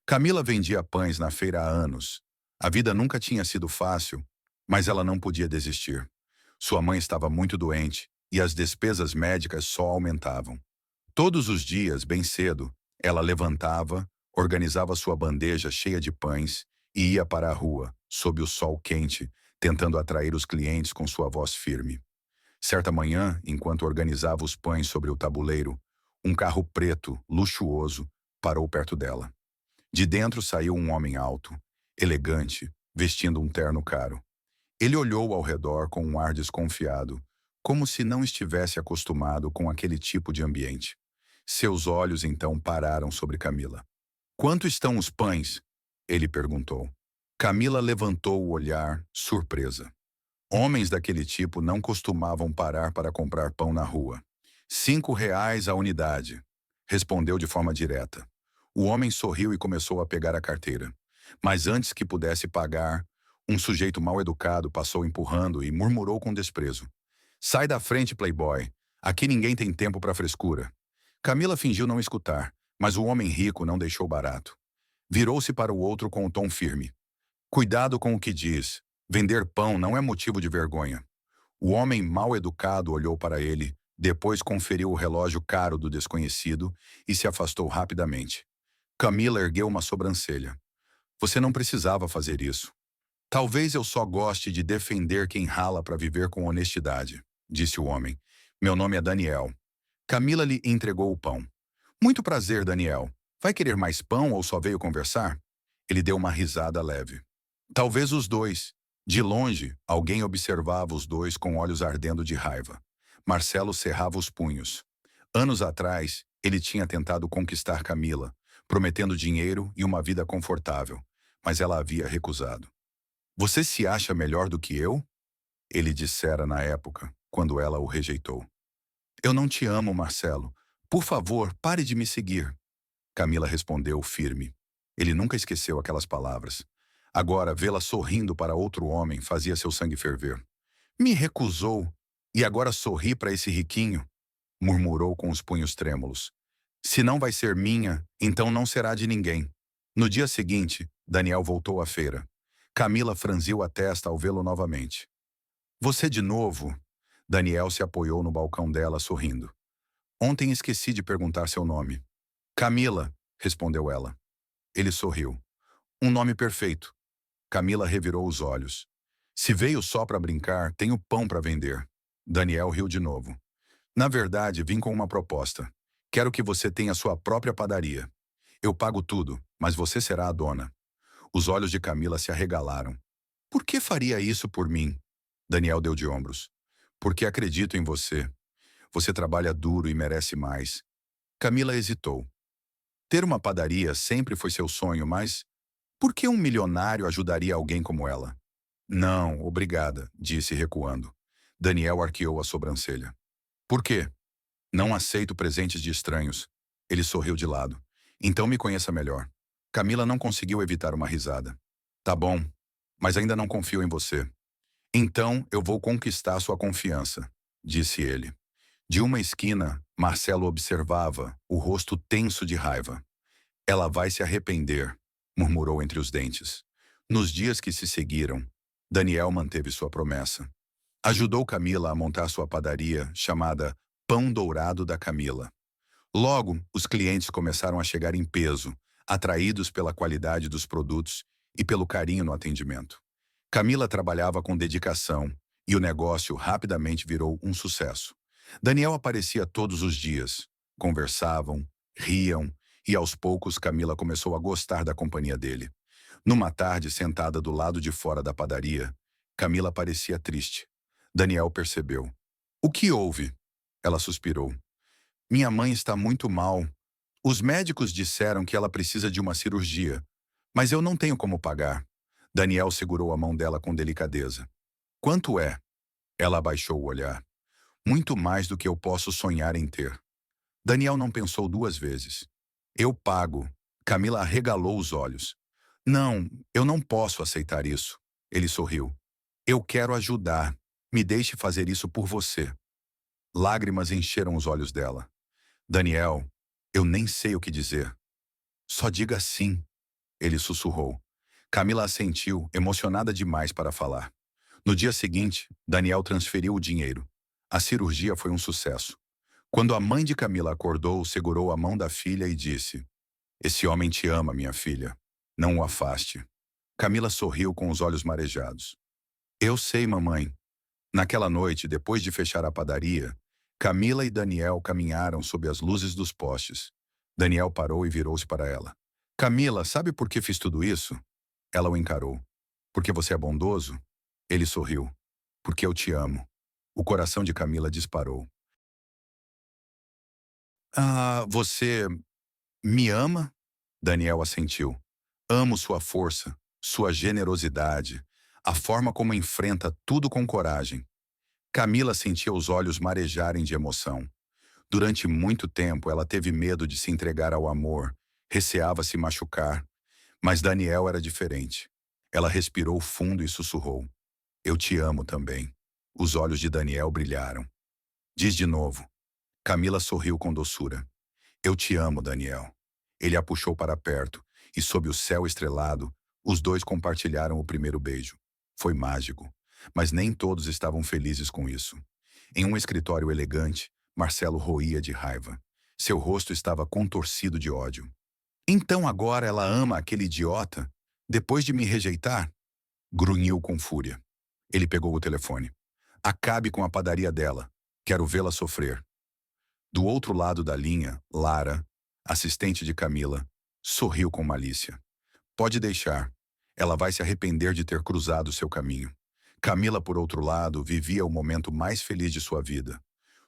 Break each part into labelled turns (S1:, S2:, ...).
S1: Camila vendia pães na feira há anos. A vida nunca tinha sido fácil, mas ela não podia desistir. Sua mãe estava muito doente e as despesas médicas só aumentavam. Todos os dias, bem cedo, ela levantava, organizava sua bandeja cheia de pães e ia para a rua, sob o sol quente, tentando atrair os clientes com sua voz firme. Certa manhã, enquanto organizava os pães sobre o tabuleiro, um carro preto, luxuoso, parou perto dela. De dentro saiu um homem alto, elegante, vestindo um terno caro. Ele olhou ao redor com um ar desconfiado, como se não estivesse acostumado com aquele tipo de ambiente. Seus olhos então pararam sobre Camila. Quanto estão os pães? Ele perguntou. Camila levantou o olhar, surpresa. Homens daquele tipo não costumavam parar para comprar pão na rua. R$ 5 a unidade, respondeu de forma direta. O homem sorriu e começou a pegar a carteira. Mas antes que pudesse pagar, um sujeito mal educado passou empurrando e murmurou com desprezo. Sai da frente, playboy. Aqui ninguém tem tempo para frescura. Camila fingiu não escutar, mas o homem rico não deixou barato. Virou-se para o outro com um tom firme. Cuidado com o que diz. Vender pão não é motivo de vergonha. O homem mal educado olhou para ele, depois conferiu o relógio caro do desconhecido e se afastou rapidamente. Camila ergueu uma sobrancelha. Você não precisava fazer isso. Talvez eu só goste de defender quem rala para viver com honestidade, disse o homem. Meu nome é Daniel. Camila lhe entregou o pão. Muito prazer, Daniel. Vai querer mais pão ou só veio conversar? Ele deu uma risada leve. Talvez os dois. De longe, alguém observava os dois com olhos ardendo de raiva. Marcelo cerrava os punhos. Anos atrás, ele tinha tentado conquistar Camila, prometendo dinheiro e uma vida confortável, mas ela havia recusado. Você se acha melhor do que eu? Ele dissera na época, quando ela o rejeitou. Eu não te amo, Marcelo. Por favor, pare de me seguir. Camila respondeu firme. Ele nunca esqueceu aquelas palavras. Agora, vê-la sorrindo para outro homem fazia seu sangue ferver. Me recusou. E agora sorri para esse riquinho? Murmurou com os punhos trêmulos. Se não vai ser minha, então não será de ninguém. No dia seguinte, Daniel voltou à feira. Camila franziu a testa ao vê-lo novamente. Você de novo? Daniel se apoiou no balcão dela, sorrindo. Ontem esqueci de perguntar seu nome. Camila, respondeu ela. Ele sorriu. Um nome perfeito. Camila revirou os olhos. Se veio só para brincar, tenho pão para vender. Daniel riu de novo. Na verdade, vim com uma proposta. Quero que você tenha sua própria padaria. Eu pago tudo, mas você será a dona. Os olhos de Camila se arregalaram. Por que faria isso por mim? Daniel deu de ombros. Porque acredito em você. Você trabalha duro e merece mais. Camila hesitou. Ter uma padaria sempre foi seu sonho, mas por que um milionário ajudaria alguém como ela? Não, obrigada, disse recuando. Daniel arqueou a sobrancelha. Por quê? Não aceito presentes de estranhos. Ele sorriu de lado. Então me conheça melhor. Camila não conseguiu evitar uma risada. Tá bom, mas ainda não confio em você. Então eu vou conquistar sua confiança, disse ele. De uma esquina, Marcelo observava, o rosto tenso de raiva. Ela vai se arrepender, murmurou entre os dentes. Nos dias que se seguiram, Daniel manteve sua promessa. Ajudou Camila a montar sua padaria, chamada Pão Dourado da Camila. Logo, os clientes começaram a chegar em peso, atraídos pela qualidade dos produtos e pelo carinho no atendimento. Camila trabalhava com dedicação e o negócio rapidamente virou um sucesso. Daniel aparecia todos os dias. Conversavam, riam e aos poucos Camila começou a gostar da companhia dele. Numa tarde, sentada do lado de fora da padaria, Camila parecia triste. Daniel percebeu. O que houve? Ela suspirou. Minha mãe está muito mal. Os médicos disseram que ela precisa de uma cirurgia, mas eu não tenho como pagar. Daniel segurou a mão dela com delicadeza. Quanto é? Ela abaixou o olhar. Muito mais do que eu posso sonhar em ter. Daniel não pensou duas vezes. Eu pago. Camila arregalou os olhos. Não, eu não posso aceitar isso. Ele sorriu. Eu quero ajudar. Me deixe fazer isso por você. Lágrimas encheram os olhos dela. Daniel, eu nem sei o que dizer. Só diga sim. Ele sussurrou. Camila assentiu, emocionada demais para falar. No dia seguinte, Daniel transferiu o dinheiro. A cirurgia foi um sucesso. Quando a mãe de Camila acordou, segurou a mão da filha e disse: Esse homem te ama, minha filha. Não o afaste. Camila sorriu com os olhos marejados. Eu sei, mamãe. Naquela noite, depois de fechar a padaria, Camila e Daniel caminharam sob as luzes dos postes. Daniel parou e virou-se para ela. Camila, sabe por que fiz tudo isso? Ela o encarou. Porque você é bondoso? Ele sorriu. Porque eu te amo. O coração de Camila disparou. Ah, você me ama? Daniel assentiu. Amo sua força, sua generosidade, a forma como enfrenta tudo com coragem. Camila sentia os olhos marejarem de emoção. Durante muito tempo ela teve medo de se entregar ao amor, receava se machucar, mas Daniel era diferente. Ela respirou fundo e sussurrou. Eu te amo também. Os olhos de Daniel brilharam. Diz de novo. Camila sorriu com doçura. Eu te amo, Daniel. Ele a puxou para perto, e sob o céu estrelado, os dois compartilharam o primeiro beijo. Foi mágico, mas nem todos estavam felizes com isso. Em um escritório elegante, Marcelo roía de raiva. Seu rosto estava contorcido de ódio. Então agora ela ama aquele idiota? Depois de me rejeitar? Grunhiu com fúria. Ele pegou o telefone. Acabe com a padaria dela. Quero vê-la sofrer. Do outro lado da linha, Lara, assistente de Camila, sorriu com malícia. Pode deixar. Ela vai se arrepender de ter cruzado seu caminho. Camila, por outro lado, vivia o momento mais feliz de sua vida.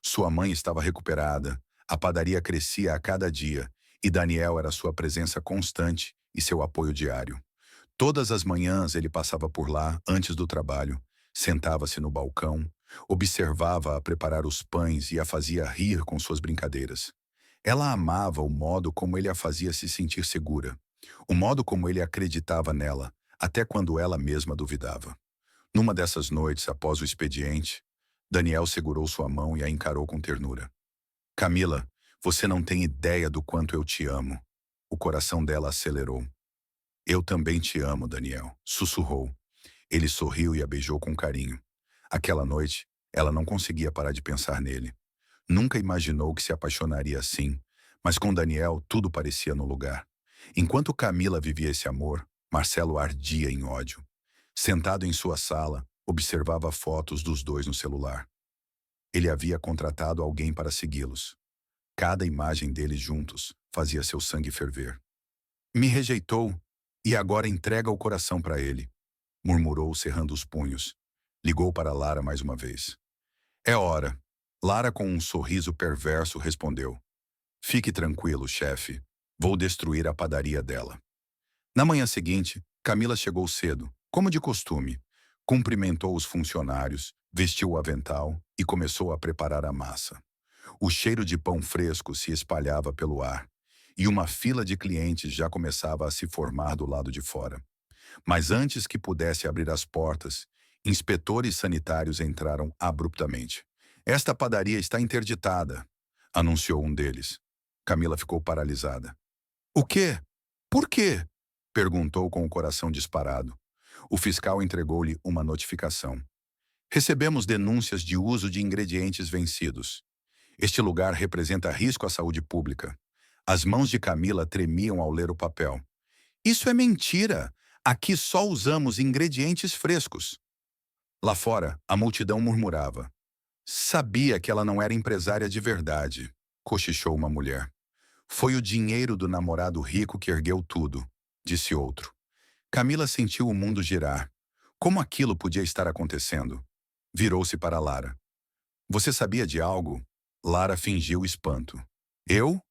S1: Sua mãe estava recuperada, a padaria crescia a cada dia, e Daniel era sua presença constante e seu apoio diário. Todas as manhãs ele passava por lá, antes do trabalho, sentava-se no balcão, observava-a preparar os pães e a fazia rir com suas brincadeiras. Ela amava o modo como ele a fazia se sentir segura, o modo como ele acreditava nela, até quando ela mesma duvidava. Numa dessas noites, após o expediente, Daniel segurou sua mão e a encarou com ternura. Camila, você não tem ideia do quanto eu te amo. O coração dela acelerou. Eu também te amo, Daniel, sussurrou. Ele sorriu e a beijou com carinho. Aquela noite, ela não conseguia parar de pensar nele. Nunca imaginou que se apaixonaria assim, mas com Daniel tudo parecia no lugar. Enquanto Camila vivia esse amor, Marcelo ardia em ódio. Sentado em sua sala, observava fotos dos dois no celular. Ele havia contratado alguém para segui-los. Cada imagem deles juntos fazia seu sangue ferver. Me rejeitou e agora entrega o coração para ele, murmurou cerrando os punhos. Ligou para Lara mais uma vez. É hora. Lara, com um sorriso perverso, respondeu. Fique tranquilo, chefe. Vou destruir a padaria dela. Na manhã seguinte, Camila chegou cedo, como de costume. Cumprimentou os funcionários, vestiu o avental e começou a preparar a massa. O cheiro de pão fresco se espalhava pelo ar, e uma fila de clientes já começava a se formar do lado de fora. Mas antes que pudesse abrir as portas, inspetores sanitários entraram abruptamente. Esta padaria está interditada, anunciou um deles. Camila ficou paralisada. O quê? Por quê? Perguntou com o coração disparado. O fiscal entregou-lhe uma notificação. Recebemos denúncias de uso de ingredientes vencidos. Este lugar representa risco à saúde pública. As mãos de Camila tremiam ao ler o papel. Isso é mentira! Aqui só usamos ingredientes frescos. Lá fora, a multidão murmurava. Sabia que ela não era empresária de verdade, cochichou uma mulher. Foi o dinheiro do namorado rico que ergueu tudo, disse outro. Camila sentiu o mundo girar. Como aquilo podia estar acontecendo? Virou-se para Lara. Você sabia de algo? Lara fingiu espanto. Eu?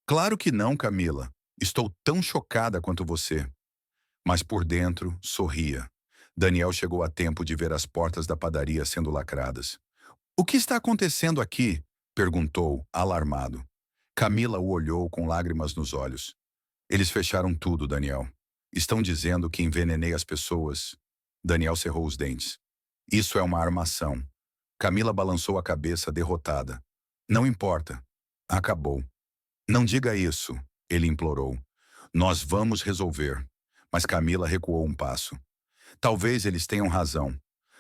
S1: Claro que não, Camila. Estou tão chocada quanto você. Mas por dentro, sorria. Daniel chegou a tempo de ver as portas da padaria sendo lacradas. O que está acontecendo aqui? Perguntou, alarmado. Camila o olhou com lágrimas nos olhos. Eles fecharam tudo, Daniel. Estão dizendo que envenenei as pessoas. Daniel cerrou os dentes. Isso é uma armação. Camila balançou a cabeça derrotada. Não importa. Acabou. Não diga isso, ele implorou. Nós vamos resolver. Mas Camila recuou um passo. Talvez eles tenham razão.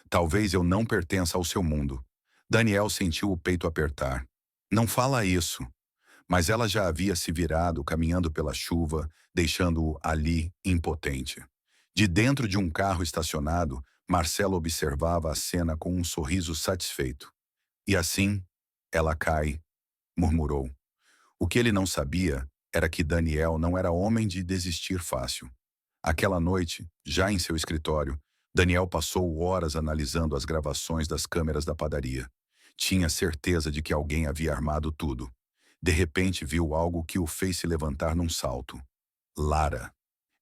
S1: Talvez eu não pertença ao seu mundo. Daniel sentiu o peito apertar. Não fala isso. Mas ela já havia se virado, caminhando pela chuva, deixando-o ali, impotente. De dentro de um carro estacionado, Marcelo observava a cena com um sorriso satisfeito. E assim, ela cai, murmurou. O que ele não sabia era que Daniel não era homem de desistir fácil. Aquela noite, já em seu escritório, Daniel passou horas analisando as gravações das câmeras da padaria. Tinha certeza de que alguém havia armado tudo. De repente viu algo que o fez se levantar num salto. Lara.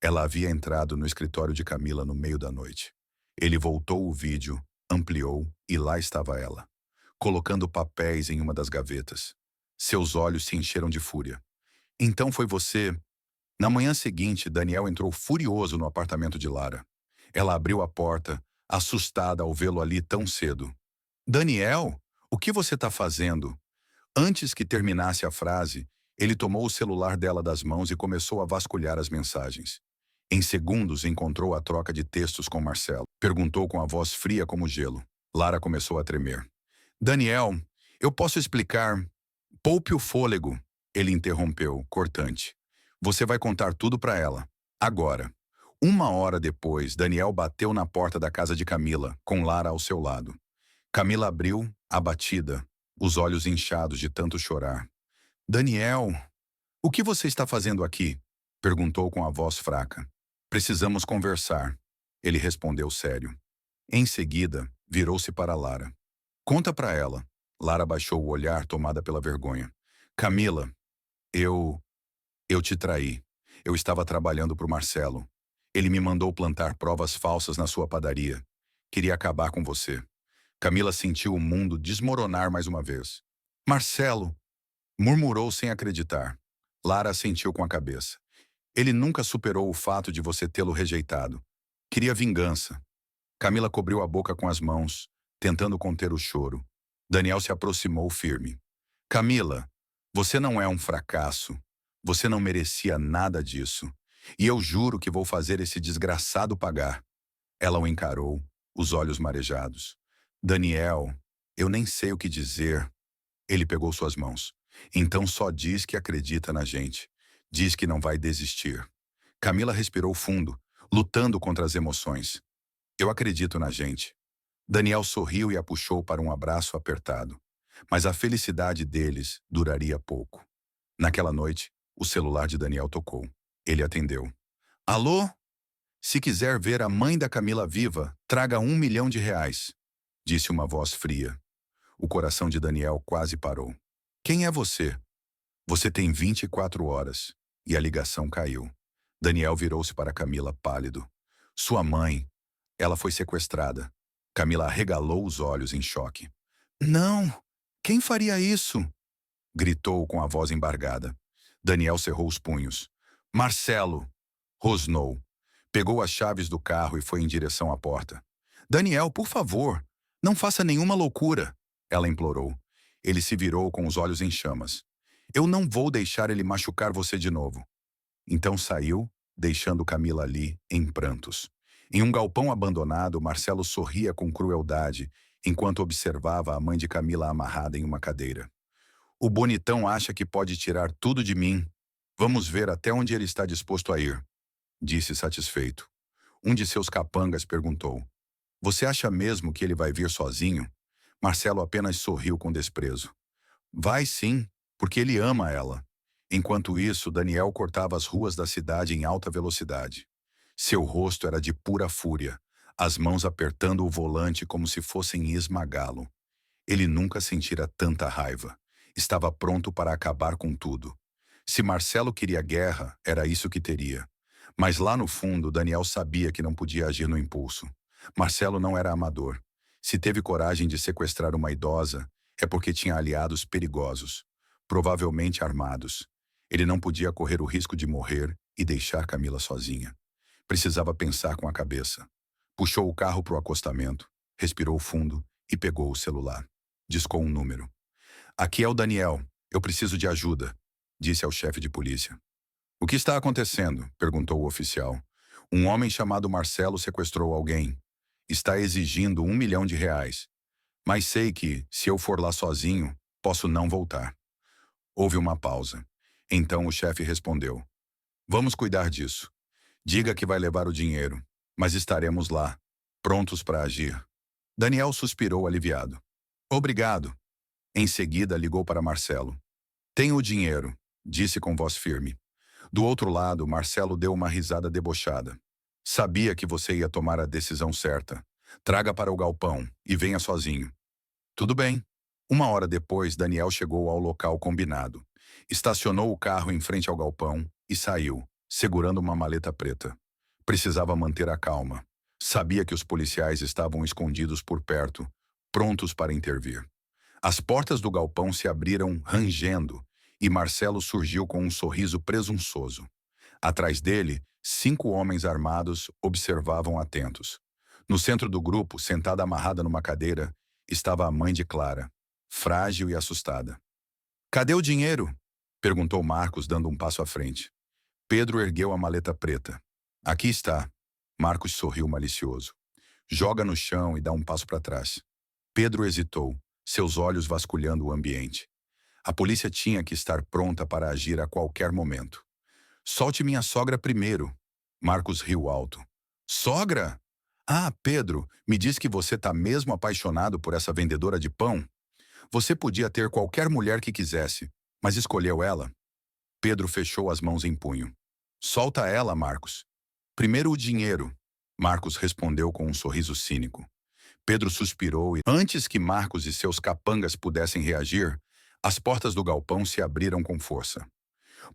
S1: Ela havia entrado no escritório de Camila no meio da noite. Ele voltou o vídeo, ampliou e lá estava ela, colocando papéis em uma das gavetas. Seus olhos se encheram de fúria. Então foi você. Na manhã seguinte, Daniel entrou furioso no apartamento de Lara. Ela abriu a porta, assustada ao vê-lo ali tão cedo. Daniel, o que você está fazendo? Antes que terminasse a frase, ele tomou o celular dela das mãos e começou a vasculhar as mensagens. Em segundos, encontrou a troca de textos com Marcelo. Perguntou com a voz fria como gelo. Lara começou a tremer. Daniel, eu posso explicar. Poupe o fôlego, ele interrompeu, cortante. Você vai contar tudo para ela. Agora. 1 hora depois, Daniel bateu na porta da casa de Camila, com Lara ao seu lado. Camila abriu, abatida, os olhos inchados de tanto chorar. Daniel, o que você está fazendo aqui? Perguntou com a voz fraca. Precisamos conversar. Ele respondeu sério. Em seguida, virou-se para Lara. Conta para ela. Lara baixou o olhar, tomada pela vergonha. Camila, eu te traí. Eu estava trabalhando para o Marcelo. Ele me mandou plantar provas falsas na sua padaria. Queria acabar com você. Camila sentiu o mundo desmoronar mais uma vez. Marcelo, murmurou sem acreditar. Lara assentiu com a cabeça. Ele nunca superou o fato de você tê-lo rejeitado. Queria vingança. Camila cobriu a boca com as mãos, tentando conter o choro. Daniel se aproximou firme. Camila, você não é um fracasso. Você não merecia nada disso. E eu juro que vou fazer esse desgraçado pagar. Ela o encarou, os olhos marejados. Daniel, eu nem sei o que dizer. Ele pegou suas mãos. Então só diz que acredita na gente. Diz que não vai desistir. Camila respirou fundo, lutando contra as emoções. Eu acredito na gente. Daniel sorriu e a puxou para um abraço apertado. Mas a felicidade deles duraria pouco. Naquela noite, o celular de Daniel tocou. Ele atendeu. Alô? Se quiser ver a mãe da Camila viva, traga R$ 1 milhão, disse uma voz fria. O coração de Daniel quase parou. Quem é você? Você tem 24 horas. E a ligação caiu. Daniel virou-se para Camila pálido. Sua mãe. Ela foi sequestrada. Camila arregalou os olhos em choque. Não! Quem faria isso? Gritou com a voz embargada. Daniel cerrou os punhos. Marcelo! Rosnou. Pegou as chaves do carro e foi em direção à porta. Daniel, por favor, não faça nenhuma loucura, ela implorou. Ele se virou com os olhos em chamas. Eu não vou deixar ele machucar você de novo. Então saiu, deixando Camila ali, em prantos. Em um galpão abandonado, Marcelo sorria com crueldade, enquanto observava a mãe de Camila amarrada em uma cadeira. O bonitão acha que pode tirar tudo de mim. Vamos ver até onde ele está disposto a ir, disse satisfeito. Um de seus capangas perguntou. Você acha mesmo que ele vai vir sozinho? Marcelo apenas sorriu com desprezo. Vai sim, porque ele ama ela. Enquanto isso, Daniel cortava as ruas da cidade em alta velocidade. Seu rosto era de pura fúria, as mãos apertando o volante como se fossem esmagá-lo. Ele nunca sentira tanta raiva. Estava pronto para acabar com tudo. Se Marcelo queria guerra, era isso que teria. Mas lá no fundo, Daniel sabia que não podia agir no impulso. Marcelo não era amador. Se teve coragem de sequestrar uma idosa, é porque tinha aliados perigosos, provavelmente armados. Ele não podia correr o risco de morrer e deixar Camila sozinha. Precisava pensar com a cabeça. Puxou o carro para o acostamento, respirou fundo e pegou o celular. Discou um número. Aqui é o Daniel. Eu preciso de ajuda, disse ao chefe de polícia. O que está acontecendo? Perguntou o oficial. Um homem chamado Marcelo sequestrou alguém. Está exigindo R$ 1 milhão. Mas sei que, se eu for lá sozinho, posso não voltar. Houve uma pausa. Então o chefe respondeu: Vamos cuidar disso. Diga que vai levar o dinheiro, mas estaremos lá, prontos para agir. Daniel suspirou aliviado. Obrigado. Em seguida ligou para Marcelo. Tenho o dinheiro, disse com voz firme. Do outro lado, Marcelo deu uma risada debochada. Sabia que você ia tomar a decisão certa. Traga para o galpão e venha sozinho. Tudo bem. Uma hora depois, Daniel chegou ao local combinado. Estacionou o carro em frente ao galpão e saiu, segurando uma maleta preta. Precisava manter a calma. Sabia que os policiais estavam escondidos por perto, prontos para intervir. As portas do galpão se abriram rangendo e Marcelo surgiu com um sorriso presunçoso. Atrás dele, 5 homens armados observavam atentos. No centro do grupo, sentada amarrada numa cadeira, estava a mãe de Clara, frágil e assustada. Cadê o dinheiro? Perguntou Marcos, dando um passo à frente. Pedro ergueu a maleta preta. Aqui está. Marcos sorriu malicioso. Joga no chão e dá um passo para trás. Pedro hesitou, seus olhos vasculhando o ambiente. A polícia tinha que estar pronta para agir a qualquer momento. Solte minha sogra primeiro. Marcos riu alto. Sogra? Ah, Pedro, me diz que você tá mesmo apaixonado por essa vendedora de pão? Você podia ter qualquer mulher que quisesse, mas escolheu ela. Pedro fechou as mãos em punho. Solta ela, Marcos. Primeiro o dinheiro. Marcos respondeu com um sorriso cínico. Pedro suspirou e, antes que Marcos e seus capangas pudessem reagir, as portas do galpão se abriram com força.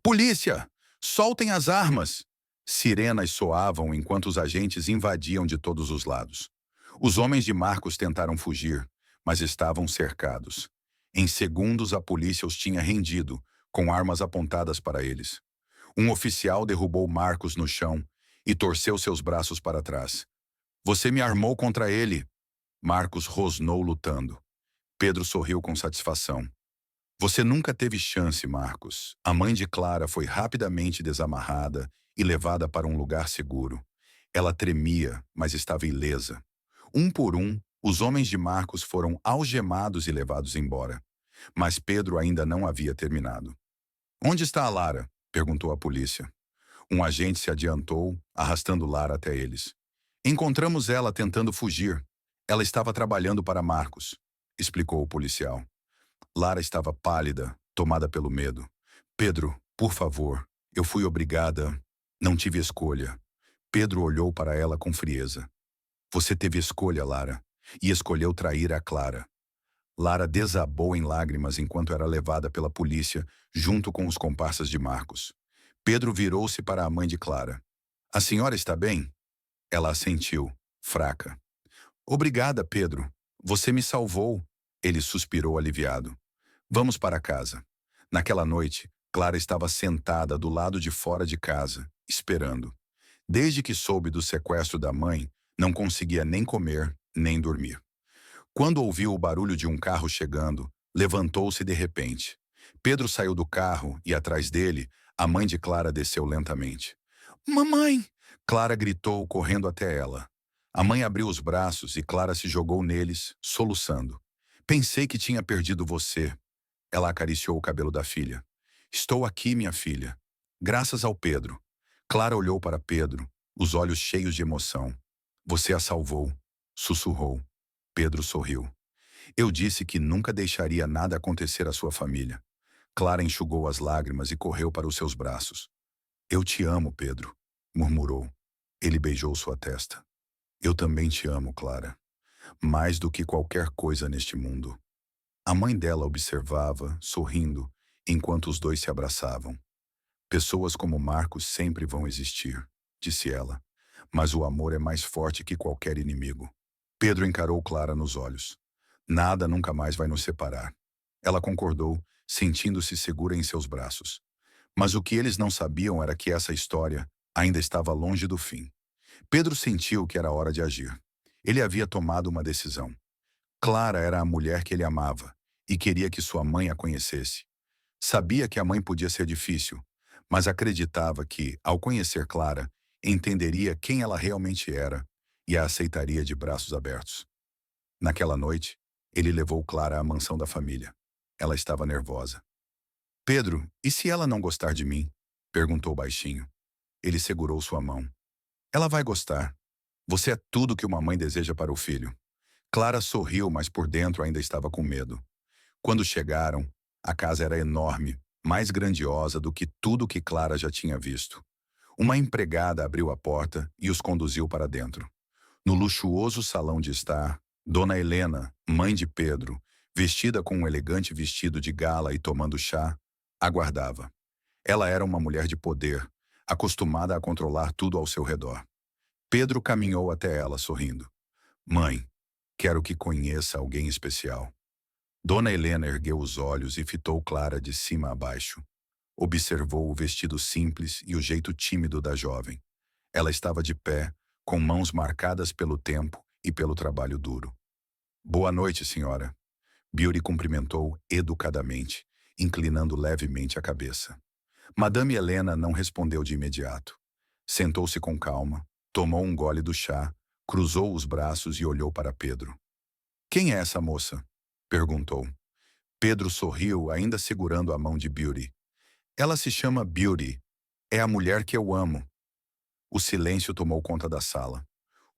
S1: Polícia! Soltem as armas! Sirenas soavam enquanto os agentes invadiam de todos os lados. Os homens de Marcos tentaram fugir, mas estavam cercados. Em segundos a polícia os tinha rendido, com armas apontadas para eles. Um oficial derrubou Marcos no chão e torceu seus braços para trás. Você me armou contra ele! Marcos rosnou lutando. Pedro sorriu com satisfação. Você nunca teve chance, Marcos. A mãe de Clara foi rapidamente desamarrada e levada para um lugar seguro. Ela tremia, mas estava ilesa. Um por um, os homens de Marcos foram algemados e levados embora. Mas Pedro ainda não havia terminado. Onde está a Lara? Perguntou a polícia. Um agente se adiantou, arrastando Lara até eles. Encontramos ela tentando fugir. Ela estava trabalhando para Marcos, explicou o policial. Lara estava pálida, tomada pelo medo. Pedro, por favor, eu fui obrigada. Não tive escolha. Pedro olhou para ela com frieza. Você teve escolha, Lara, e escolheu trair a Clara. Lara desabou em lágrimas enquanto era levada pela polícia, junto com os comparsas de Marcos. Pedro virou-se para a mãe de Clara. A senhora está bem? Ela assentiu, fraca. Obrigada, Pedro. Você me salvou. Ele suspirou aliviado. Vamos para casa. Naquela noite, Clara estava sentada do lado de fora de casa, esperando. Desde que soube do sequestro da mãe, não conseguia nem comer, nem dormir. Quando ouviu o barulho de um carro chegando, levantou-se de repente. Pedro saiu do carro e, atrás dele, a mãe de Clara desceu lentamente. Mamãe! Clara gritou, correndo até ela. A mãe abriu os braços e Clara se jogou neles, soluçando. Pensei que tinha perdido você. Ela acariciou o cabelo da filha. Estou aqui, minha filha. Graças ao Pedro. Clara olhou para Pedro, os olhos cheios de emoção. Você a salvou, sussurrou. Pedro sorriu. Eu disse que nunca deixaria nada acontecer à sua família. Clara enxugou as lágrimas e correu para os seus braços. Eu te amo, Pedro, murmurou. Ele beijou sua testa. Eu também te amo, Clara. Mais do que qualquer coisa neste mundo. A mãe dela observava, sorrindo, enquanto os dois se abraçavam. Pessoas como Marcos sempre vão existir, disse ela. Mas o amor é mais forte que qualquer inimigo. Pedro encarou Clara nos olhos. Nada nunca mais vai nos separar. Ela concordou, sentindo-se segura em seus braços. Mas o que eles não sabiam era que essa história ainda estava longe do fim. Pedro sentiu que era hora de agir. Ele havia tomado uma decisão. Clara era a mulher que ele amava e queria que sua mãe a conhecesse. Sabia que a mãe podia ser difícil, mas acreditava que, ao conhecer Clara, entenderia quem ela realmente era e a aceitaria de braços abertos. Naquela noite, ele levou Clara à mansão da família. Ela estava nervosa. Pedro, e se ela não gostar de mim? Perguntou baixinho. Ele segurou sua mão. Ela vai gostar. Você é tudo que uma mãe deseja para o filho. Clara sorriu, mas por dentro ainda estava com medo. Quando chegaram, a casa era enorme, mais grandiosa do que tudo que Clara já tinha visto. Uma empregada abriu a porta e os conduziu para dentro. No luxuoso salão de estar, Dona Helena, mãe de Pedro, vestida com um elegante vestido de gala e tomando chá, aguardava. Ela era uma mulher de poder, acostumada a controlar tudo ao seu redor. Pedro caminhou até ela, sorrindo. Mãe, quero que conheça alguém especial. Dona Helena ergueu os olhos e fitou Clara de cima a baixo. Observou o vestido simples e o jeito tímido da jovem. Ela estava de pé, com mãos marcadas pelo tempo e pelo trabalho duro. Boa noite, senhora. Beauty cumprimentou educadamente, inclinando levemente a cabeça. Madame Helena não respondeu de imediato. Sentou-se com calma, tomou um gole do chá, cruzou os braços e olhou para Pedro. Quem é essa moça? Perguntou. Pedro sorriu, ainda segurando a mão de Beauty. Ela se chama Beauty. É a mulher que eu amo. O silêncio tomou conta da sala.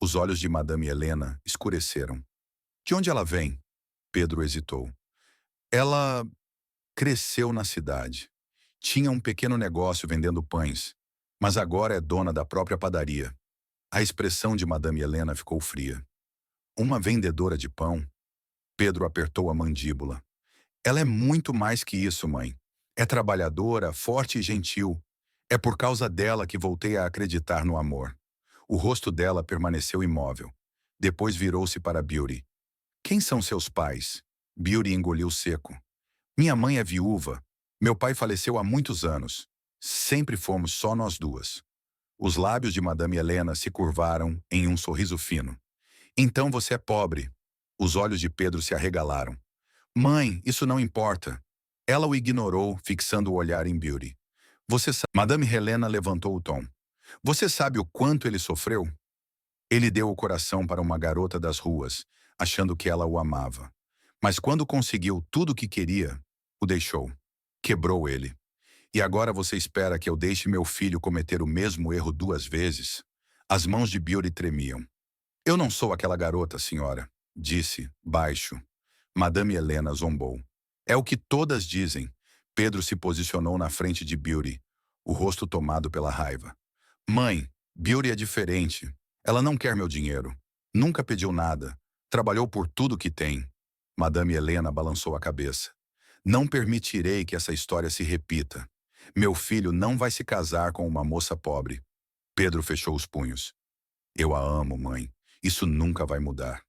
S1: Os olhos de Madame Helena escureceram. De onde ela vem? Pedro hesitou. Ela cresceu na cidade. Tinha um pequeno negócio vendendo pães, mas agora é dona da própria padaria. A expressão de Madame Helena ficou fria. Uma vendedora de pão? Pedro apertou a mandíbula. Ela é muito mais que isso, mãe. É trabalhadora, forte e gentil. É por causa dela que voltei a acreditar no amor. O rosto dela permaneceu imóvel. Depois virou-se para Beauty. Quem são seus pais? Beauty engoliu seco. Minha mãe é viúva. Meu pai faleceu há muitos anos. Sempre fomos só nós duas. Os lábios de Madame Helena se curvaram em um sorriso fino. Então você é pobre. Os olhos de Pedro se arregalaram. Mãe, isso não importa. Ela o ignorou, fixando o olhar em Beauty. Você sabe... Madame Helena levantou o tom. Você sabe o quanto ele sofreu? Ele deu o coração para uma garota das ruas, achando que ela o amava. Mas quando conseguiu tudo o que queria, o deixou. Quebrou ele. E agora você espera que eu deixe meu filho cometer o mesmo erro 2 vezes? As mãos de Beauty tremiam. Eu não sou aquela garota, senhora, disse, baixo. Madame Helena zombou. É o que todas dizem. Pedro se posicionou na frente de Beauty, o rosto tomado pela raiva. Mãe, Beauty é diferente. Ela não quer meu dinheiro. Nunca pediu nada. Trabalhou por tudo que tem. Madame Helena balançou a cabeça. Não permitirei que essa história se repita. Meu filho não vai se casar com uma moça pobre. Pedro fechou os punhos. Eu a amo, mãe. Isso nunca vai mudar.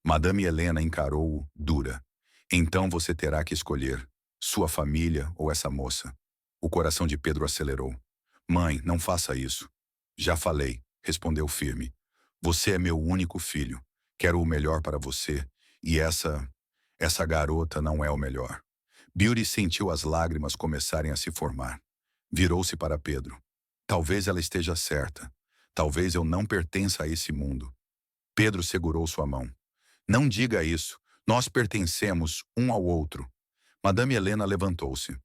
S1: Madame Helena encarou-o dura. Então você terá que escolher sua família ou essa moça. O coração de Pedro acelerou. Mãe, não faça isso. Já falei, respondeu firme. Você é meu único filho. Quero o melhor para você. E essa garota não é o melhor. Beauty sentiu as lágrimas começarem a se formar. Virou-se para Pedro. Talvez ela esteja certa. Talvez eu não pertença a esse mundo. Pedro segurou sua mão. Não diga isso. Nós pertencemos um ao outro. Madame Helena levantou-se.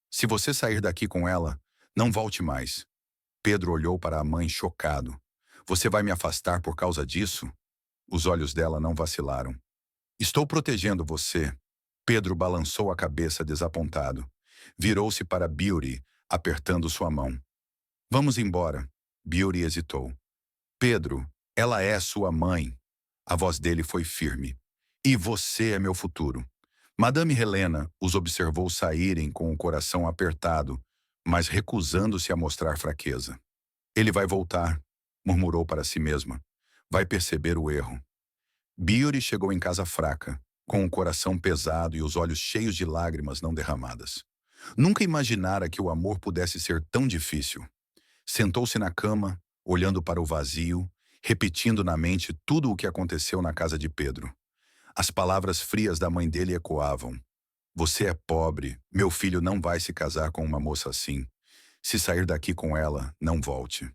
S1: Se você sair daqui com ela, não volte mais. Pedro olhou para a mãe chocado. Você vai me afastar por causa disso? Os olhos dela não vacilaram. Estou protegendo você. Pedro balançou a cabeça desapontado. Virou-se para Beauty, apertando sua mão. Vamos embora. Beauty hesitou. Pedro, ela é sua mãe. A voz dele foi firme. E você é meu futuro. Madame Helena os observou saírem com o coração apertado, mas recusando-se a mostrar fraqueza. Ele vai voltar, murmurou para si mesma. Vai perceber o erro. Beauty chegou em casa fraca, com o coração pesado e os olhos cheios de lágrimas não derramadas. Nunca imaginara que o amor pudesse ser tão difícil. Sentou-se na cama, olhando para o vazio, repetindo na mente tudo o que aconteceu na casa de Pedro. As palavras frias da mãe dele ecoavam. Você é pobre, meu filho não vai se casar com uma moça assim. Se sair daqui com ela, não volte.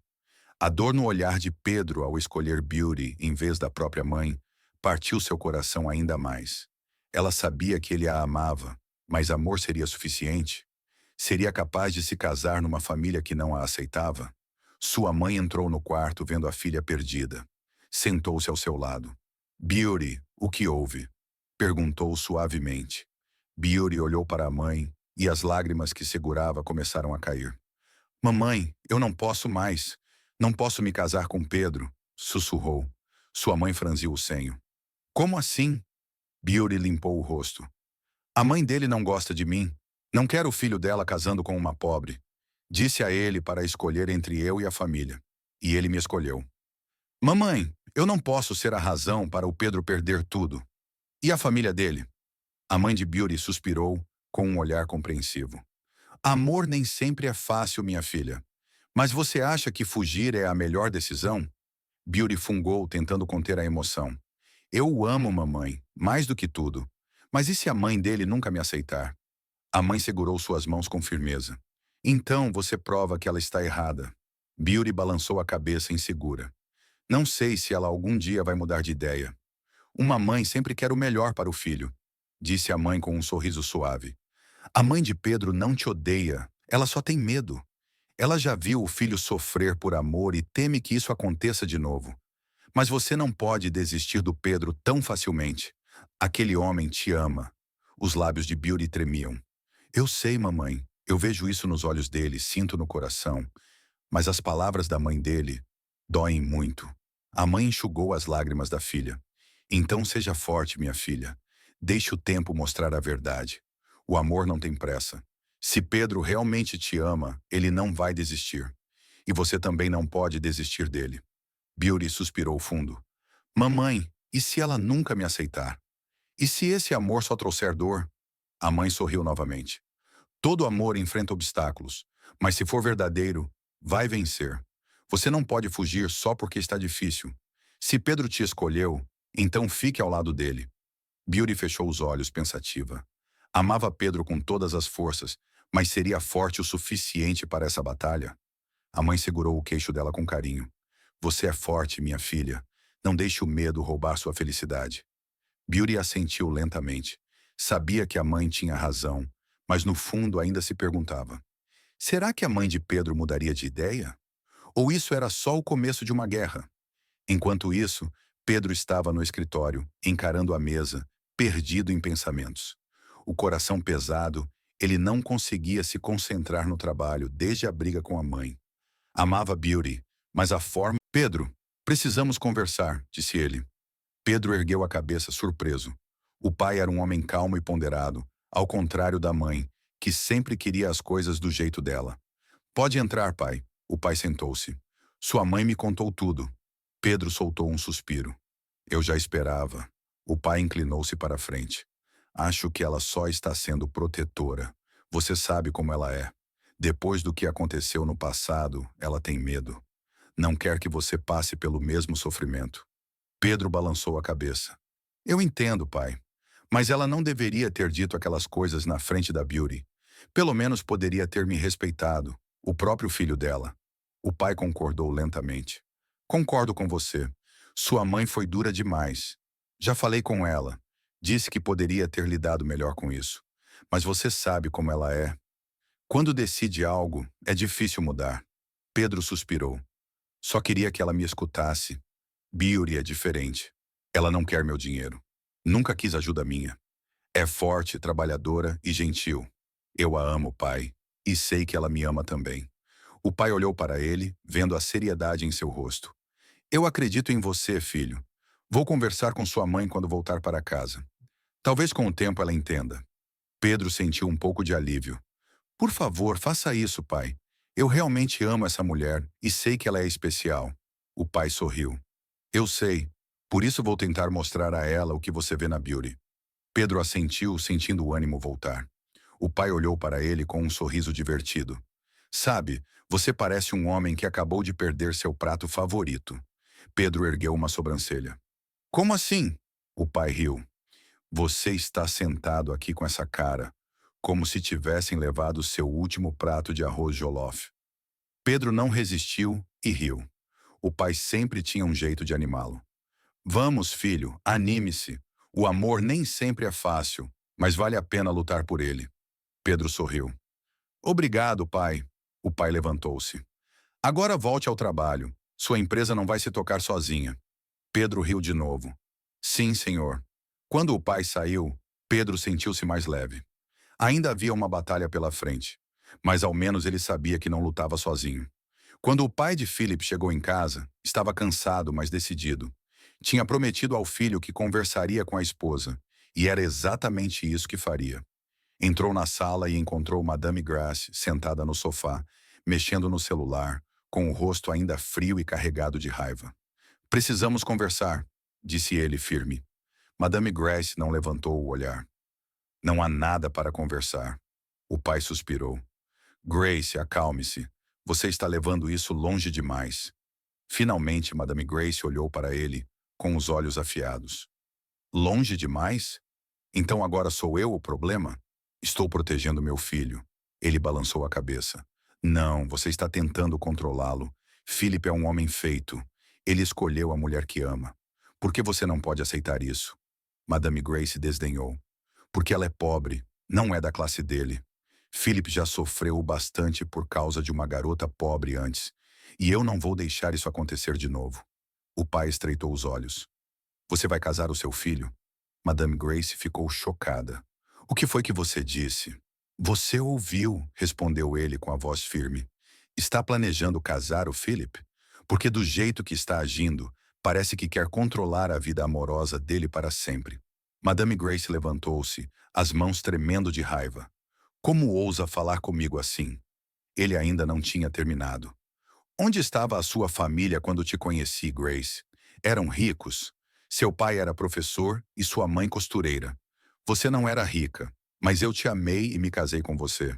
S1: A dor no olhar de Pedro ao escolher Beauty em vez da própria mãe partiu seu coração ainda mais. Ela sabia que ele a amava, mas amor seria suficiente? Seria capaz de se casar numa família que não a aceitava? Sua mãe entrou no quarto vendo a filha perdida. Sentou-se ao seu lado. Beauty, o que houve? Perguntou suavemente. Beauty olhou para a mãe e as lágrimas que segurava começaram a cair. Mamãe, eu não posso mais. Não posso me casar com Pedro, sussurrou. Sua mãe franziu o senho. Como assim? Beauty limpou o rosto. A mãe dele não gosta de mim. Não quero o filho dela casando com uma pobre. Disse a ele para escolher entre eu e a família. E ele me escolheu. Mamãe, eu não posso ser a razão para o Pedro perder tudo. E a família dele? A mãe de Beauty suspirou com um olhar compreensivo. Amor nem sempre é fácil, minha filha. Mas você acha que fugir é a melhor decisão? Beauty fungou, tentando conter a emoção. Eu o amo, mamãe, mais do que tudo. Mas e se a mãe dele nunca me aceitar? A mãe segurou suas mãos com firmeza. Então você prova que ela está errada. Beauty balançou a cabeça insegura. Não sei se ela algum dia vai mudar de ideia. Uma mãe sempre quer o melhor para o filho, disse a mãe com um sorriso suave. A mãe de Pedro não te odeia, ela só tem medo. Ela já viu o filho sofrer por amor e teme que isso aconteça de novo. Mas você não pode desistir do Pedro tão facilmente. Aquele homem te ama. Os lábios de Beauty tremiam. Eu sei, mamãe. Eu vejo isso nos olhos dele, sinto no coração. Mas as palavras da mãe dele doem muito. A mãe enxugou as lágrimas da filha. Então seja forte, minha filha. Deixe o tempo mostrar a verdade. O amor não tem pressa. Se Pedro realmente te ama, ele não vai desistir. E você também não pode desistir dele. Beauty suspirou fundo. Mamãe, e se ela nunca me aceitar? E se esse amor só trouxer dor? A mãe sorriu novamente. Todo amor enfrenta obstáculos, mas se for verdadeiro, vai vencer. Você não pode fugir só porque está difícil. Se Pedro te escolheu, então fique ao lado dele. Beauty fechou os olhos, pensativa. Amava Pedro com todas as forças, mas seria forte o suficiente para essa batalha? A mãe segurou o queixo dela com carinho. Você é forte, minha filha. Não deixe o medo roubar sua felicidade. Beauty assentiu lentamente. Sabia que a mãe tinha razão, mas no fundo ainda se perguntava. Será que a mãe de Pedro mudaria de ideia? Ou isso era só o começo de uma guerra? Enquanto isso, Pedro estava no escritório, encarando a mesa, perdido em pensamentos. O coração pesado, ele não conseguia se concentrar no trabalho desde a briga com a mãe. Amava Beauty, mas a forma... Pedro, precisamos conversar, disse ele. Pedro ergueu a cabeça surpreso. O pai era um homem calmo e ponderado, ao contrário da mãe, que sempre queria as coisas do jeito dela. Pode entrar, pai. O pai sentou-se. Sua mãe me contou tudo. Pedro soltou um suspiro. Eu já esperava. O pai inclinou-se para a frente. Acho que ela só está sendo protetora. Você sabe como ela é. Depois do que aconteceu no passado, ela tem medo. Não quer que você passe pelo mesmo sofrimento. Pedro balançou a cabeça. Eu entendo, pai. Mas ela não deveria ter dito aquelas coisas na frente da Beauty. Pelo menos poderia ter me respeitado. O próprio filho dela. O pai concordou lentamente. Concordo com você. Sua mãe foi dura demais. Já falei com ela. Disse que poderia ter lidado melhor com isso. Mas você sabe como ela é. Quando decide algo, é difícil mudar. Pedro suspirou. Só queria que ela me escutasse. Beauty é diferente. Ela não quer meu dinheiro. Nunca quis ajuda minha. É forte, trabalhadora e gentil. Eu a amo, pai. E sei que ela me ama também. O pai olhou para ele, vendo a seriedade em seu rosto. Eu acredito em você, filho. Vou conversar com sua mãe quando voltar para casa. Talvez com o tempo ela entenda. Pedro sentiu um pouco de alívio. Por favor, faça isso, pai. Eu realmente amo essa mulher e sei que ela é especial. O pai sorriu. Eu sei. Por isso vou tentar mostrar a ela o que você vê na Beauty. Pedro assentiu, sentindo o ânimo voltar. O pai olhou para ele com um sorriso divertido. Sabe, você parece um homem que acabou de perder seu prato favorito. Pedro ergueu uma sobrancelha. Como assim? O pai riu. Você está sentado aqui com essa cara, como se tivessem levado seu último prato de arroz jollof. Pedro não resistiu e riu. O pai sempre tinha um jeito de animá-lo. Vamos, filho, anime-se. O amor nem sempre é fácil, mas vale a pena lutar por ele. Pedro sorriu. Obrigado, pai. O pai levantou-se. Agora volte ao trabalho. Sua empresa não vai se tocar sozinha. Pedro riu de novo. Sim, senhor. Quando o pai saiu, Pedro sentiu-se mais leve. Ainda havia uma batalha pela frente, mas ao menos ele sabia que não lutava sozinho. Quando o pai de Philip chegou em casa, estava cansado, mas decidido. Tinha prometido ao filho que conversaria com a esposa, e era exatamente isso que faria. Entrou na sala e encontrou Madame Grace sentada no sofá, mexendo no celular, com o rosto ainda frio e carregado de raiva. Precisamos conversar, disse ele firme. Madame Grace não levantou o olhar. Não há nada para conversar. O pai suspirou. Grace, acalme-se. Você está levando isso longe demais. Finalmente, Madame Grace olhou para ele, com os olhos afiados. Longe demais? Então agora sou eu o problema? Estou protegendo meu filho. Ele balançou a cabeça. Não, você está tentando controlá-lo. Philip é um homem feito. Ele escolheu a mulher que ama. Por que você não pode aceitar isso? Madame Grace desdenhou. Porque ela é pobre, não é da classe dele. Philip já sofreu o bastante por causa de uma garota pobre antes, e eu não vou deixar isso acontecer de novo. O pai estreitou os olhos. Você vai casar o seu filho? Madame Grace ficou chocada. O que foi que você disse? Você ouviu, respondeu ele com a voz firme. Está planejando casar o Philip? Porque do jeito que está agindo, parece que quer controlar a vida amorosa dele para sempre. Madame Grace levantou-se, as mãos tremendo de raiva. Como ousa falar comigo assim? Ele ainda não tinha terminado. Onde estava a sua família quando te conheci, Grace? Eram ricos? Seu pai era professor e sua mãe costureira. Você não era rica, mas eu te amei e me casei com você.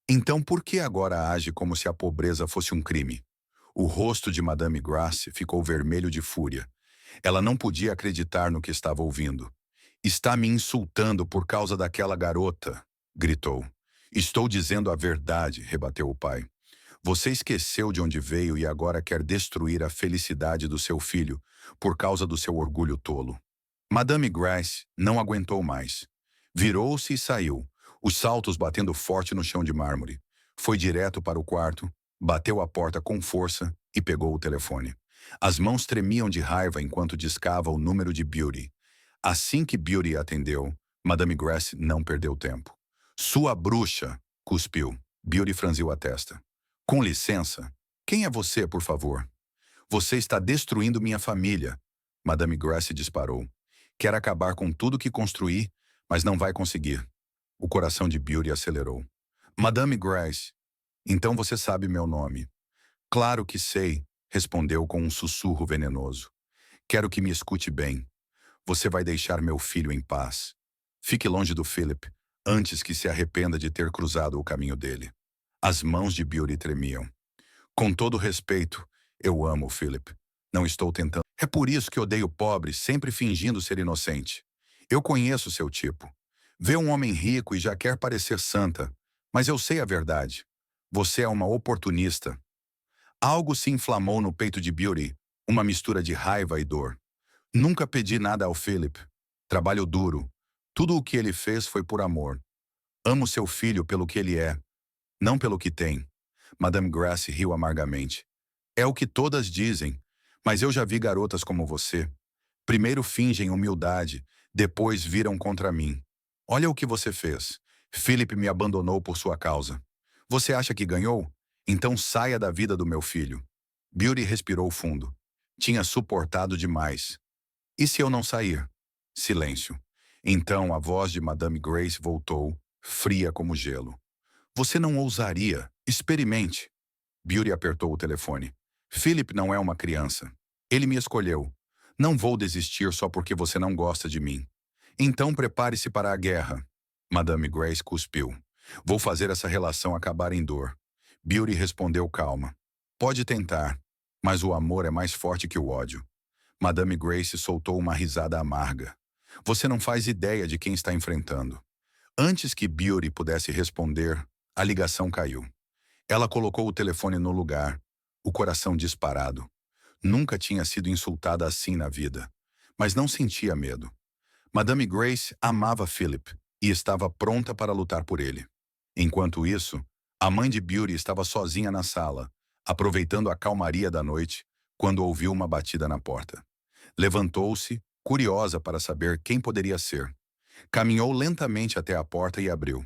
S1: Então por que agora age como se a pobreza fosse um crime? O rosto de Madame Grace ficou vermelho de fúria. Ela não podia acreditar no que estava ouvindo. Está me insultando por causa daquela garota, gritou. Estou dizendo a verdade, rebateu o pai. Você esqueceu de onde veio e agora quer destruir a felicidade do seu filho por causa do seu orgulho tolo. Madame Grace não aguentou mais. Virou-se e saiu, os saltos batendo forte no chão de mármore. Foi direto para o quarto, bateu a porta com força e pegou o telefone. As mãos tremiam de raiva enquanto discava o número de Beauty. Assim que Beauty atendeu, Madame Grace não perdeu tempo. Sua bruxa, cuspiu. Beauty franziu a testa. Com licença, quem é você, por favor? Você está destruindo minha família. Madame Grace disparou. Quer acabar com tudo que construí, mas não vai conseguir. O coração de Beauty acelerou. Madame Grace, então você sabe meu nome. Claro que sei, respondeu com um sussurro venenoso. Quero que me escute bem. Você vai deixar meu filho em paz. Fique longe do Philip, antes que se arrependa de ter cruzado o caminho dele. As mãos de Beauty tremiam. Com todo respeito, eu amo o Philip. Não estou tentando. É por isso que odeio pobre, sempre fingindo ser inocente. Eu conheço seu tipo. Vê um homem rico e já quer parecer santa. Mas eu sei a verdade. Você é uma oportunista. Algo se inflamou no peito de Beauty, uma mistura de raiva e dor. Nunca pedi nada ao Philip. Trabalho duro. Tudo o que ele fez foi por amor. Amo seu filho pelo que ele é, não pelo que tem. Madame Grace riu amargamente. É o que todas dizem, mas eu já vi garotas como você. Primeiro fingem humildade, depois viram contra mim. Olha o que você fez. Philip me abandonou por sua causa. Você acha que ganhou? Então saia da vida do meu filho. Beauty respirou fundo. Tinha suportado demais. E se eu não sair? Silêncio. Então a voz de Madame Grace voltou, fria como gelo. Você não ousaria. Experimente. Beauty apertou o telefone. Philip não é uma criança. Ele me escolheu. Não vou desistir só porque você não gosta de mim. Então prepare-se para a guerra. Madame Grace cuspiu. Vou fazer essa relação acabar em dor. Beauty respondeu calma. Pode tentar, mas o amor é mais forte que o ódio. Madame Grace soltou uma risada amarga. Você não faz ideia de quem está enfrentando. Antes que Beauty pudesse responder, a ligação caiu. Ela colocou o telefone no lugar, o coração disparado. Nunca tinha sido insultada assim na vida, mas não sentia medo. Madame Grace amava Philip e estava pronta para lutar por ele. Enquanto isso, a mãe de Beauty estava sozinha na sala, aproveitando a calmaria da noite, quando ouviu uma batida na porta. Levantou-se, curiosa para saber quem poderia ser. Caminhou lentamente até a porta e abriu.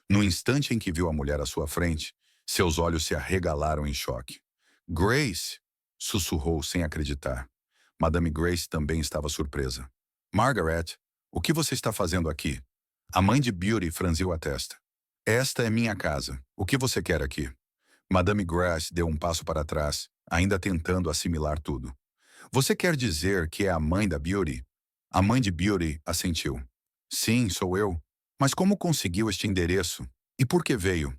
S1: No instante em que viu a mulher à sua frente, seus olhos se arregalaram em choque. Grace! Sussurrou sem acreditar. Madame Grace também estava surpresa. Margaret, o que você está fazendo aqui? A mãe de Beauty franziu a testa. Esta é minha casa. O que você quer aqui? Madame Grace deu um passo para trás, ainda tentando assimilar tudo. Você quer dizer que é a mãe da Beauty? A mãe de Beauty assentiu. Sim, sou eu. Mas como conseguiu este endereço? E por que veio?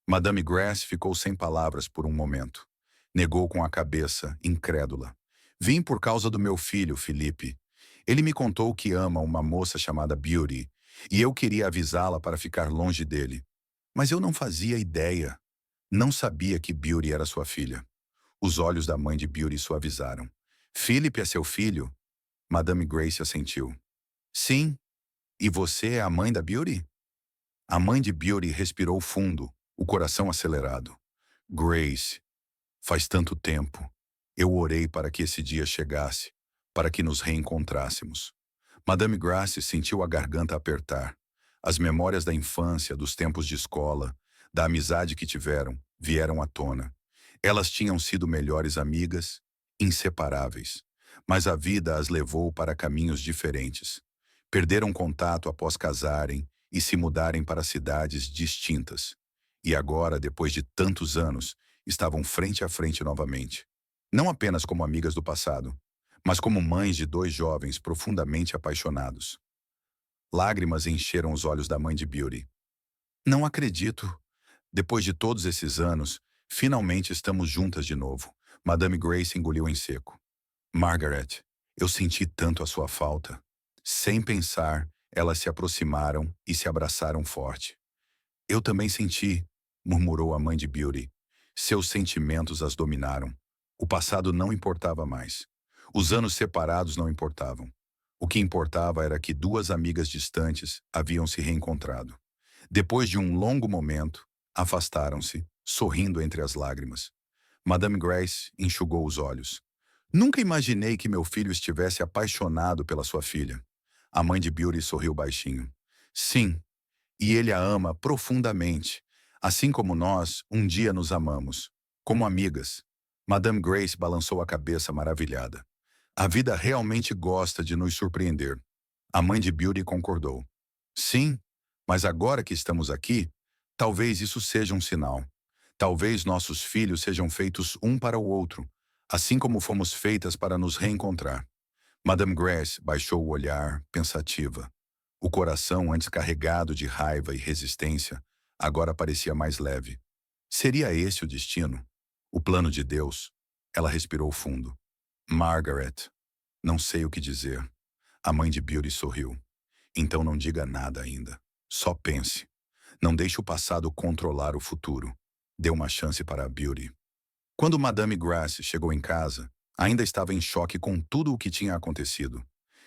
S1: Madame Grace ficou sem palavras por um momento. Negou com a cabeça, incrédula. Vim por causa do meu filho, Felipe. Ele me contou que ama uma moça chamada Beauty, e eu queria avisá-la para ficar longe dele. Mas eu não fazia ideia. Não sabia que Beauty era sua filha. Os olhos da mãe de Beauty suavizaram. Philip é seu filho? Madame Grace assentiu. Sim. E você é a mãe da Beauty? A mãe de Beauty respirou fundo, o coração acelerado. Grace, faz tanto tempo. Eu orei para que esse dia chegasse, para que nos reencontrássemos. Madame Grace sentiu a garganta apertar. As memórias da infância, dos tempos de escola, da amizade que tiveram, vieram à tona. Elas tinham sido melhores amigas, inseparáveis. Mas a vida as levou para caminhos diferentes. Perderam contato após casarem e se mudarem para cidades distintas. E agora, depois de tantos anos, estavam frente a frente novamente. Não apenas como amigas do passado, mas como mães de dois jovens profundamente apaixonados. Lágrimas encheram os olhos da mãe de Beauty. Não acredito. Depois de todos esses anos, finalmente estamos juntas de novo. Madame Grace engoliu em seco. Margaret, eu senti tanto a sua falta. Sem pensar, elas se aproximaram e se abraçaram forte. Eu também senti, murmurou a mãe de Beauty. Seus sentimentos as dominaram. O passado não importava mais. Os anos separados não importavam. O que importava era que duas amigas distantes haviam se reencontrado. Depois de um longo momento, afastaram-se, sorrindo entre as lágrimas. Madame Grace enxugou os olhos. Nunca imaginei que meu filho estivesse apaixonado pela sua filha. A mãe de Beauty sorriu baixinho. Sim, e ele a ama profundamente, assim como nós um dia nos amamos, como amigas. Madame Grace balançou a cabeça maravilhada. A vida realmente gosta de nos surpreender. A mãe de Beauty concordou. Sim, mas agora que estamos aqui, talvez isso seja um sinal. Talvez nossos filhos sejam feitos um para o outro, assim como fomos feitas para nos reencontrar. Madame Grace baixou o olhar, pensativa. O coração, antes carregado de raiva e resistência, agora parecia mais leve. Seria esse o destino? O plano de Deus? Ela respirou fundo. Margaret, não sei o que dizer. A mãe de Beauty sorriu. Então não diga nada ainda. Só pense. Não deixe o passado controlar o futuro. Dê uma chance para a Beauty. Quando Madame Grace chegou em casa, ainda estava em choque com tudo o que tinha acontecido.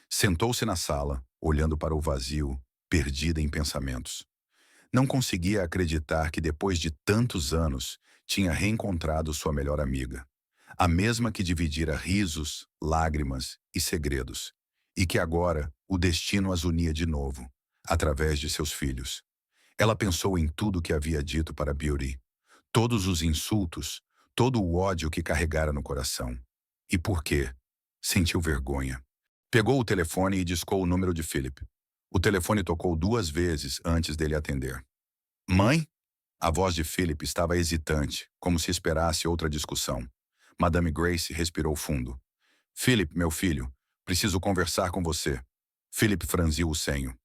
S1: Sentou-se na sala, olhando para o vazio, perdida em pensamentos. Não conseguia acreditar que depois de tantos anos tinha reencontrado sua melhor amiga. A mesma que dividira risos, lágrimas e segredos. E que agora o destino as unia de novo, através de seus filhos. Ela pensou em tudo que havia dito para Beauty. Todos os insultos, todo o ódio que carregara no coração. E por quê? Sentiu vergonha. Pegou o telefone e discou o número de Philip. O telefone tocou 2 vezes antes dele atender. Mãe? A voz de Philip estava hesitante, como se esperasse outra discussão. Madame Grace respirou fundo. Philip, meu filho, preciso conversar com você. Philip franziu o senho.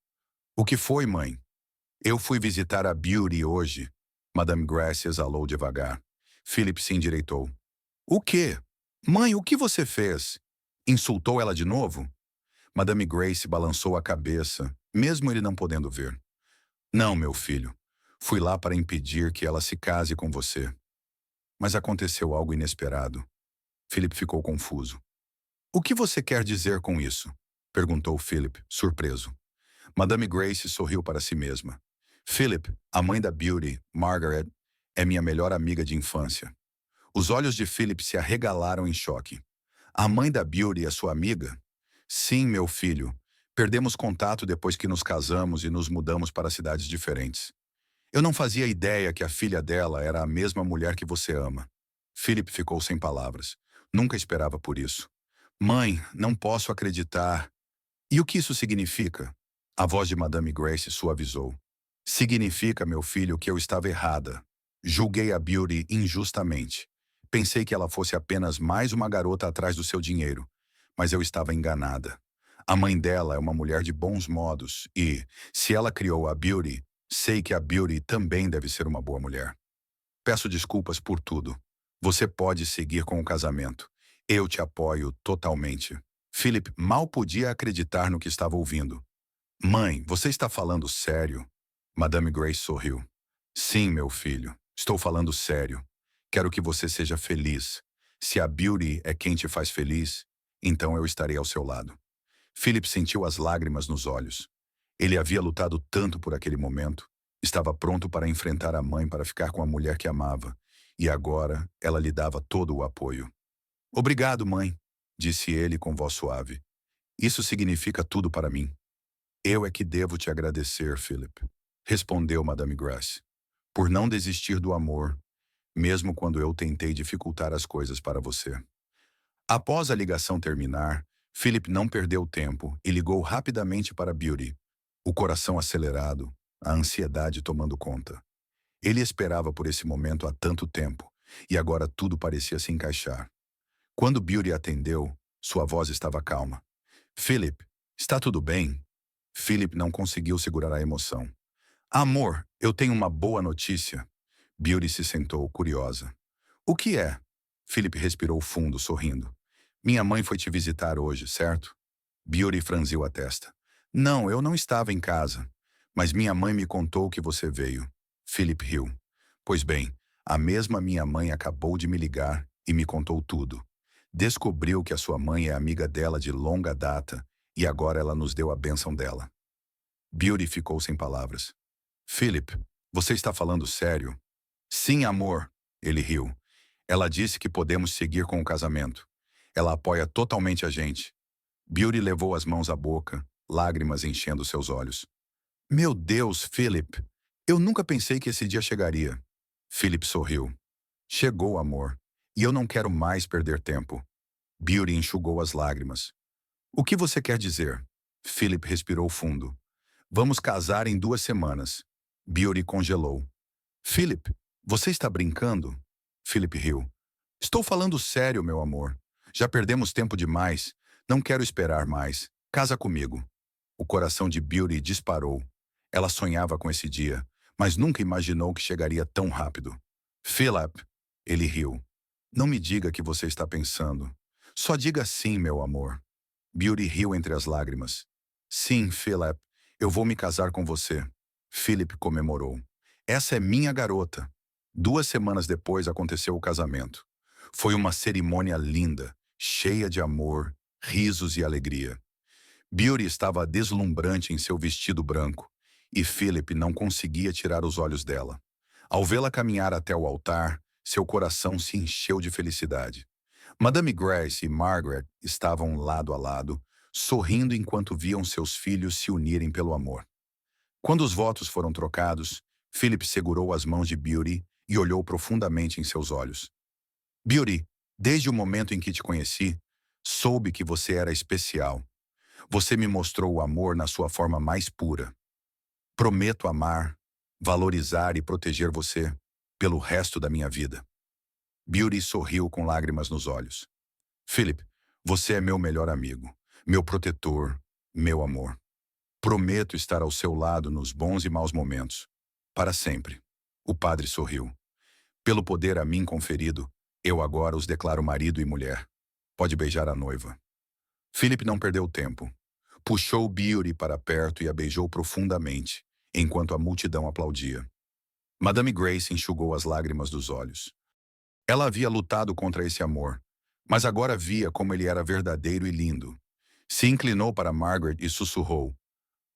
S1: O que foi, mãe? Eu fui visitar a Beauty hoje. Madame Grace exalou devagar. Philip se endireitou. O quê? Mãe, o que você fez? Insultou ela de novo? Madame Grace balançou a cabeça, mesmo ele não podendo ver. Não, meu filho. Fui lá para impedir que ela se case com você. Mas aconteceu algo inesperado. Philip ficou confuso. O que você quer dizer com isso? Perguntou Philip, surpreso. Madame Grace sorriu para si mesma. Philip, a mãe da Beauty, Margaret, é minha melhor amiga de infância. Os olhos de Philip se arregalaram em choque. A mãe da Beauty é sua amiga? Sim, meu filho. Perdemos contato depois que nos casamos e nos mudamos para cidades diferentes. Eu não fazia ideia que a filha dela era a mesma mulher que você ama. Philip ficou sem palavras. Nunca esperava por isso. Mãe, não posso acreditar. E o que isso significa? A voz de Madame Grace suavizou. Significa, meu filho, que eu estava errada. Julguei a Beauty injustamente. Pensei que ela fosse apenas mais uma garota atrás do seu dinheiro. Mas eu estava enganada. A mãe dela é uma mulher de bons modos e, se ela criou a Beauty, sei que a Beauty também deve ser uma boa mulher. Peço desculpas por tudo. Você pode seguir com o casamento. Eu te apoio totalmente. Philip mal podia acreditar no que estava ouvindo. Mãe, você está falando sério? Madame Grace sorriu. Sim, meu filho. Estou falando sério. Quero que você seja feliz. Se a Beauty é quem te faz feliz, então eu estarei ao seu lado. Philip sentiu as lágrimas nos olhos. Ele havia lutado tanto por aquele momento. Estava pronto para enfrentar a mãe para ficar com a mulher que amava. E agora ela lhe dava todo o apoio. Obrigado, mãe, disse ele com voz suave. Isso significa tudo para mim. Eu é que devo te agradecer, Philip, respondeu Madame Grace, por não desistir do amor, mesmo quando eu tentei dificultar as coisas para você. Após a ligação terminar, Philip não perdeu tempo e ligou rapidamente para Beauty, o coração acelerado, a ansiedade tomando conta. Ele esperava por esse momento há tanto tempo, e agora tudo parecia se encaixar. Quando Beauty atendeu, sua voz estava calma. Philip, está tudo bem? Philip não conseguiu segurar a emoção. Amor, eu tenho uma boa notícia. Beauty se sentou, curiosa. O que é? Philip respirou fundo, sorrindo. Minha mãe foi te visitar hoje, certo? Beauty franziu a testa. Não, eu não estava em casa. Mas minha mãe me contou que você veio. Philip riu. Pois bem, a mesma minha mãe acabou de me ligar e me contou tudo. Descobriu que a sua mãe é amiga dela de longa data e agora ela nos deu a bênção dela. Beauty ficou sem palavras. Philip, você está falando sério? Sim, amor, ele riu. Ela disse que podemos seguir com o casamento. Ela apoia totalmente a gente. Beauty levou as mãos à boca, lágrimas enchendo seus olhos. Meu Deus, Philip, eu nunca pensei que esse dia chegaria. Philip sorriu. Chegou, amor, e eu não quero mais perder tempo. Beauty enxugou as lágrimas. O que você quer dizer? Philip respirou fundo. Vamos casar em 2 semanas. Beauty congelou. Philip, você está brincando? Philip riu. Estou falando sério, meu amor. Já perdemos tempo demais. Não quero esperar mais. Casa comigo. O coração de Beauty disparou. Ela sonhava com esse dia, mas nunca imaginou que chegaria tão rápido. Philip, ele riu. Não me diga que você está pensando. Só diga sim, meu amor. Beauty riu entre as lágrimas. Sim, Philip, eu vou me casar com você. Philip comemorou. Essa é minha garota. 2 semanas depois aconteceu o casamento. Foi uma cerimônia linda, cheia de amor, risos e alegria. Beauty estava deslumbrante em seu vestido branco, e Philip não conseguia tirar os olhos dela. Ao vê-la caminhar até o altar, seu coração se encheu de felicidade. Madame Grace e Margaret estavam lado a lado, sorrindo enquanto viam seus filhos se unirem pelo amor. Quando os votos foram trocados, Philip segurou as mãos de Beauty e olhou profundamente em seus olhos. Beauty, desde o momento em que te conheci, soube que você era especial. Você me mostrou o amor na sua forma mais pura. Prometo amar, valorizar e proteger você pelo resto da minha vida. Beauty sorriu com lágrimas nos olhos. Philip, você é meu melhor amigo, meu protetor, meu amor. Prometo estar ao seu lado nos bons e maus momentos. Para sempre. O padre sorriu. Pelo poder a mim conferido, eu agora os declaro marido e mulher. Pode beijar a noiva. Philip não perdeu tempo. Puxou Beauty para perto e a beijou profundamente, enquanto a multidão aplaudia. Madame Grace enxugou as lágrimas dos olhos. Ela havia lutado contra esse amor, Mas agora via como ele era verdadeiro e lindo. Se inclinou para Margaret e sussurrou: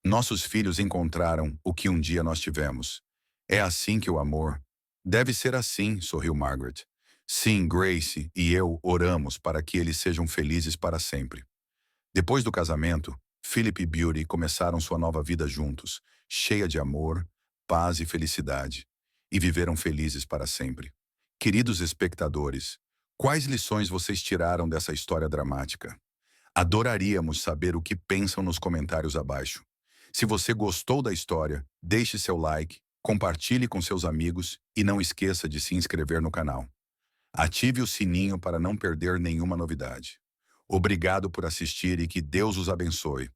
S1: nossos filhos encontraram o que um dia nós tivemos. É assim que o amor. Deve ser assim, sorriu Margaret. Sim, Grace e eu oramos para que eles sejam felizes para sempre. Depois do casamento, Philip e Beauty começaram sua nova vida juntos, cheia de amor, paz e felicidade, e viveram felizes para sempre. Queridos espectadores, quais lições vocês tiraram dessa história dramática? Adoraríamos saber o que pensam nos comentários abaixo. Se você gostou da história, deixe seu like, compartilhe com seus amigos e não esqueça de se inscrever no canal. Ative o sininho para não perder nenhuma novidade. Obrigado por assistir e que Deus os abençoe.